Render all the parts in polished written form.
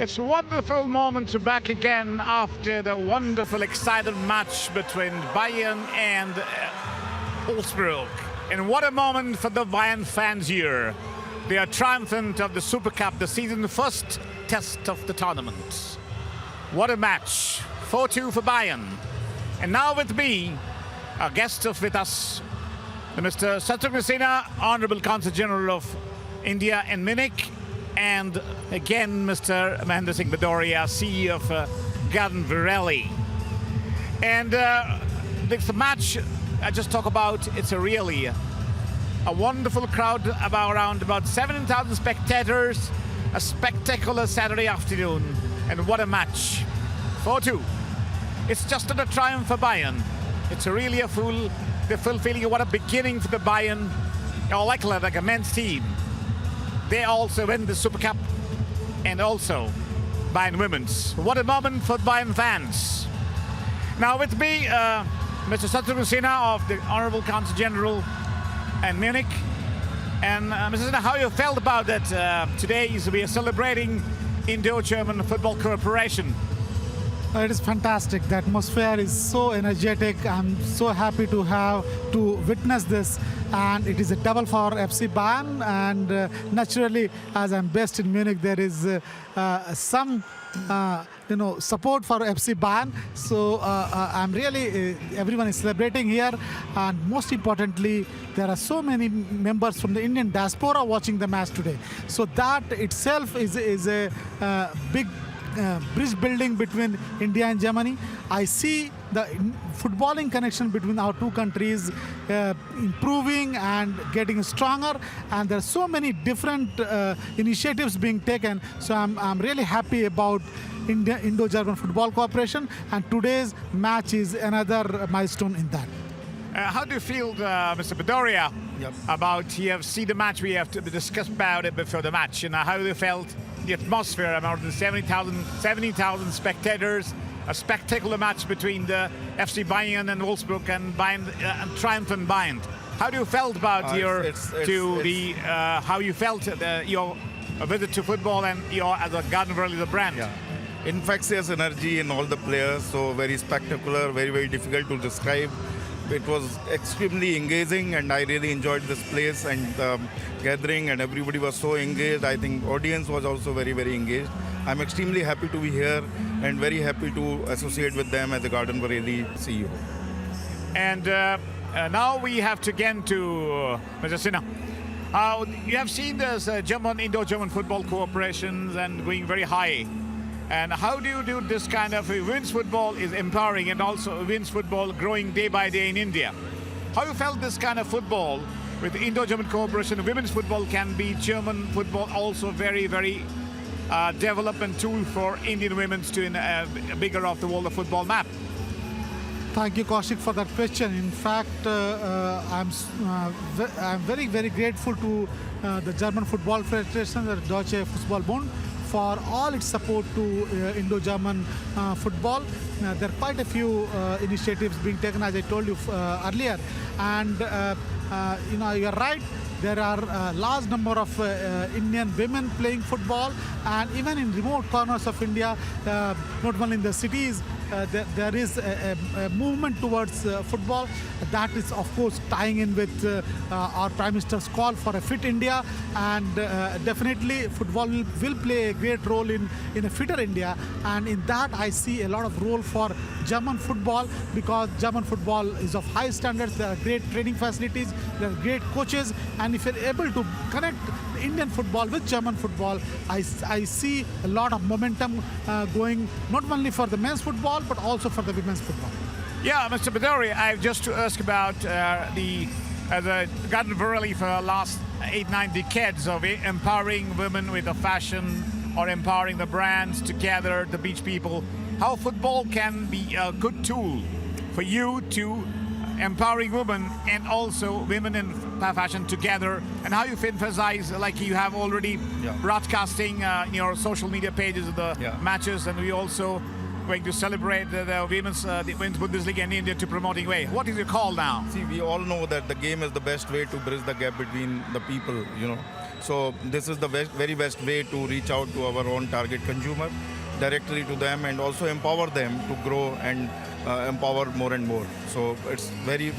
It's a wonderful moment to back again after the wonderful, excited match between Bayern and Wolfsburg. And what a moment for the Bayern fans here. They are triumphant of the Supercup, the season's first test of the tournament. What a match. 4-2 for Bayern. And now with me, our guest with us, Mr. Shatrughna Sinha, Honorable Consul General of India in Munich, and again, Mr. Mahendra Singh Bhadouria, CEO of Garden Vareli. And this match I just talk about, it's a really a wonderful crowd, around about 17,000 spectators, a spectacular Saturday afternoon, and what a match. 4-2. It's just a triumph for Bayern. It's really the full feeling of what a beginning for the Bayern, like a men's team. They also win the Super Cup and also Bayern Women's. What a moment for Bayern fans. Now with me, Mr. Shatrughna Sinha of the Honorable Consul General in Munich. And Mr. Sinha, how you felt about that? Today we are celebrating Indo-German Football Cooperation. It is fantastic. The atmosphere is so energetic. I'm so happy to witness this, and it is a double for FC Bayern. And naturally, as I'm based in Munich, there is some support for FC Bayern. So I'm really everyone is celebrating here, and most importantly, there are so many members from the Indian diaspora watching the match today. So that itself is a big bridge building between India and Germany. I see the footballing connection between our two countries improving and getting stronger, and there are so many different initiatives being taken. So I'm really happy about Indo-German football cooperation, and today's match is another milestone in that. How do you feel, Mr. Bhadouria, about you have seen the match? We have to discuss about it before the match, and how you felt the atmosphere, more than 70,000 spectators, a spectacular match between the FC Bayern and Wolfsburg, and Bayern and triumphant Bayern. How do you felt about how you felt your visit to football and your as a Garden Vareli, the brand? Yeah. Infectious energy in all the players, so very spectacular, very, very difficult to describe. It was extremely engaging, and I really enjoyed this place and gathering, and everybody was so engaged. I think audience was also very, very engaged. I'm extremely happy to be here and very happy to associate with them as a Garden Vareli CEO. And now we have to again to Mr. Sinha. You have seen this Indo-German football cooperations and going very high. And how do you do this kind of women's football is empowering, and also women's football growing day by day in India? How you felt this kind of football with Indo-German cooperation, women's football can be German football also very, very development tool for Indian women to in a bigger of the world of football map? Thank you, Kaushik, for that question. In fact, I'm very, very grateful to the German Football Federation, the Deutsche Fußballbund, for all its support to Indo-German football. There are quite a few initiatives being taken, as I told you earlier. And you're right. There are a large number of Indian women playing football, and even in remote corners of India, not only in the cities, there is a movement towards football. That is, of course, tying in with our Prime Minister's call for a fit India, and definitely football will play a great role in a fitter India. And in that, I see a lot of role for German football, because German football is of high standards. There are great training facilities, there are great coaches, and if you're able to connect Indian football with German football, I see a lot of momentum going not only for the men's football but also for the women's football. Yeah, Mr. Bhadouria, I just to ask about the Garden Vareli for the last 8-9 decades of empowering women with the fashion or empowering the brands together, the beach people. How football can be a good tool for you to empowering women and also women in fashion together, and how you emphasize, like you have already broadcasting your social media pages of the matches, and we also going to celebrate the women's Bundesliga in India to promoting way. What is your call now? See, we all know that the game is the best way to bridge the gap between the people, So this is the very best way to reach out to our own target consumer, directly to them, and also empower them to grow and empower more and more. So it's very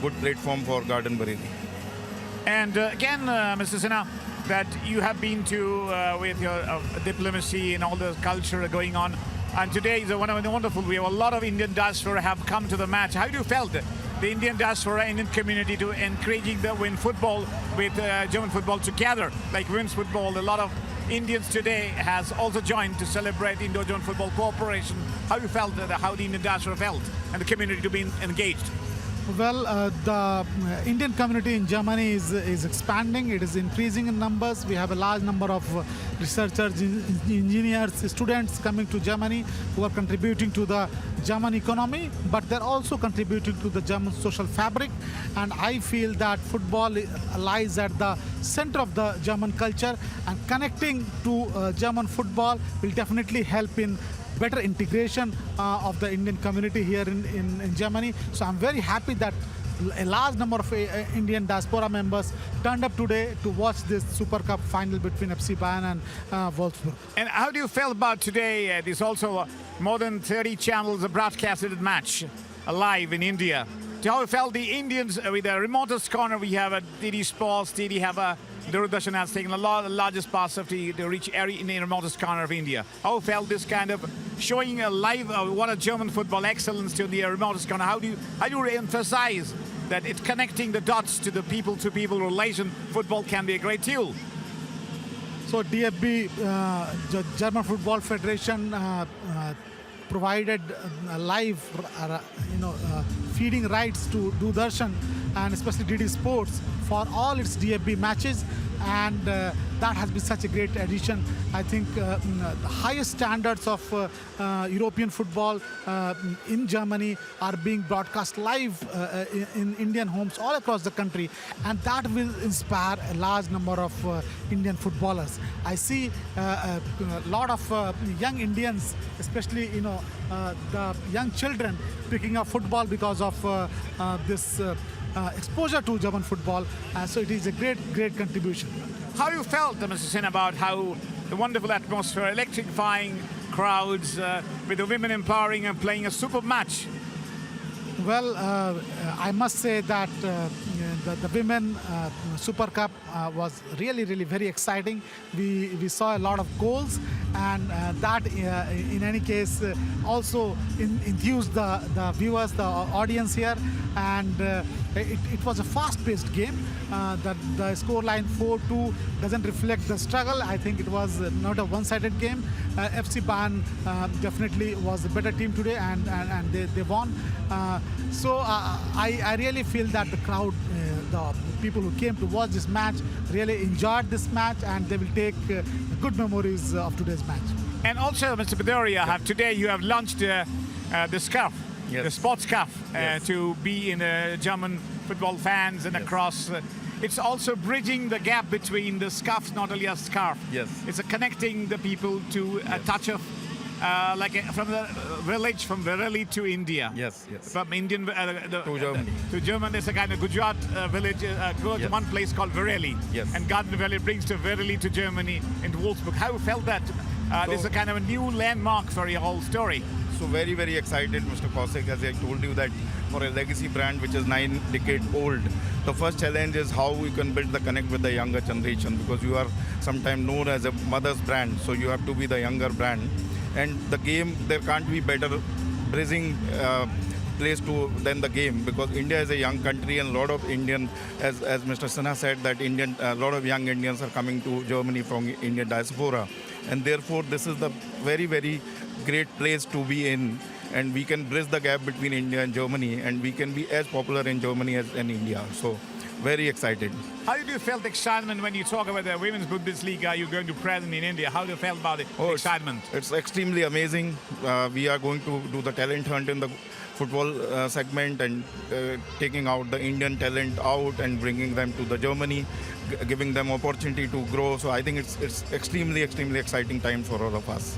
good platform for Garden Vareli. And again, Mr. Sinha, that you have been to with your diplomacy and all the culture going on. And today is wonderful. We have a lot of Indian diaspora have come to the match. How do you felt the Indian diaspora, Indian community to encouraging the women football with German football together, like women's football? A lot of Indians today has also joined to celebrate Indo-German football cooperation. How you felt how the Indian diaspora felt and the community to be engaged? Well, the Indian community in Germany is expanding. It is increasing in numbers. We have a large number of researchers, engineers, students coming to Germany who are contributing to the German economy, but they're also contributing to the German social fabric. And I feel that football lies at the center of the German culture, and connecting to German football will definitely help in better integration of the Indian community here in Germany. So I'm very happy that a large number of Indian diaspora members turned up today to watch this Supercup final between FC Bayern and Wolfsburg. And how do you feel about today? There's also more than 30 channels broadcasted the match live in India. How you felt the Indians with the remotest corner? We have a DD Sports, DD have a Doordarshan has taken the largest parts of the reach area in the remotest corner of India. How felt this kind of showing a live what a German football excellence to the remotest corner? How do you emphasize that it's connecting the dots to the people-to-people relation? Football can be a great tool. So DFB, the German Football Federation, provided live, feeding rights to Doordarshan and especially DD Sports for all its DFB matches, and that has been such a great addition. I think the highest standards of European football in Germany are being broadcast live in Indian homes all across the country, and that will inspire a large number of Indian footballers. I see a lot of young Indians, especially the young children, picking up football because of this exposure to German football. So it is a great contribution. How you felt, Mr. Sinha, about how the wonderful atmosphere, electrifying crowds, with the women empowering and playing a super match? Well, I must say that the women Super Cup was really very exciting. We saw a lot of goals, and that in any case also enthused the viewers, the audience here, and it was a fast-paced game. The scoreline 4-2 doesn't reflect the struggle. I think it was not a one-sided game. FC Bayern definitely was a better team today, and they won. So I really feel that the crowd, the people who came to watch this match, really enjoyed this match, and they will take good memories of today's match. And also, Mr. Bhadouria, today you have launched the scarf, yes, the sports scarf, yes, to be in German football fans and yes, across. It's also bridging the gap between the scarf, not only a scarf. Yes. It's connecting the people to a touch of from the village, from Vareli to India. Yes, yes. From Indian to Germany. To German, there's a kind of Gujarat village, go to Yes. one place called Vareli. Yes. And Garden Valley brings to Vareli to Germany and Wolfsburg. How you felt that? This is a kind of a new landmark for your whole story. So very excited, Mr. Kaushik, as I told you, that for a legacy brand which is 9 decades old, the first challenge is how we can build the connect with the younger generation, because you are sometimes known as a mother's brand, so you have to be the younger brand. And the game, there can't be better bridging place than the game, because India is a young country, and a lot of Indian, as Mr. Sinha said, that a lot of young Indians are coming to Germany from Indian diaspora, and therefore this is the very great place to be in, and we can bridge the gap between India and Germany, and we can be as popular in Germany as in India. So very excited. How do you feel the excitement when you talk about the Women's Bundesliga you're going to present in India? How do you feel about the excitement? It's extremely amazing. We are going to do the talent hunt in the football segment, and taking out the Indian talent out and bringing them to the Germany, giving them opportunity to grow. So I think it's extremely exciting time for all of us.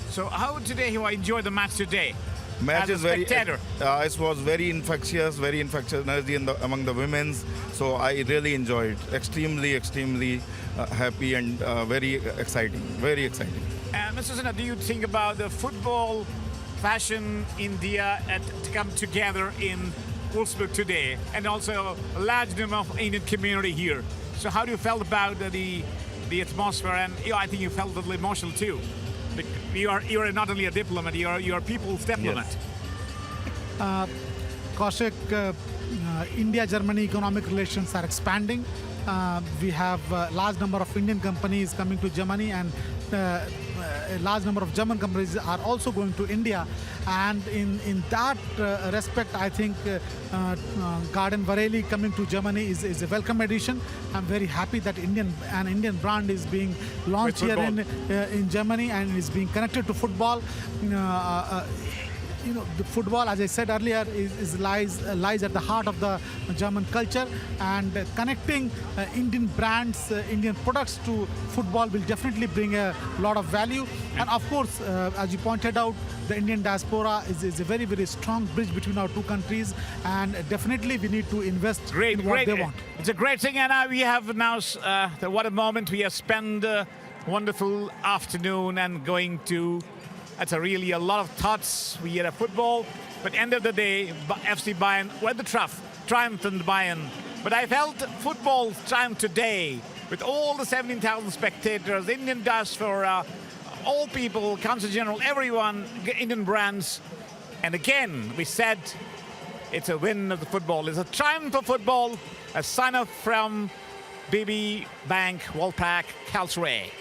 So how today you enjoy the match today? Match as a is very. spectator? It was very infectious energy among the women's. So I really enjoyed. Extremely happy and very exciting. Very exciting. Mr. Sinha, do you think about the football, fashion, India to come together in Wolfsburg today, and also a large number of Indian community here? So how do you felt about the atmosphere? And I think you felt a little emotional too. You are not only a diplomat, you are people's diplomat. Yes. Kaushik, India-Germany economic relations are expanding. We have a large number of Indian companies coming to Germany, and a large number of German companies are also going to India. And in that respect, I think Garden Vareli coming to Germany is a welcome addition. I'm very happy that an Indian brand is being launched here in Germany and is being connected to football. The football, as I said earlier, lies at the heart of the German culture, and connecting Indian brands, Indian products to football will definitely bring a lot of value. And of course, as you pointed out, the Indian diaspora is a very strong bridge between our two countries, and definitely we need to invest in what they want. It's a great thing, and we have now, what a moment. We have spent a wonderful afternoon and going to. That's really a lot of thoughts. We had a football, but end of the day, FC Bayern went the triumphed in Bayern. But I felt football triumphed today with all the 17,000 spectators, Indian diaspora, all people, Consul General, everyone, Indian brands. And again, we said it's a win of the football. It's a triumph of football, a sign-off from BBBank Wildpark, Karlsruhe.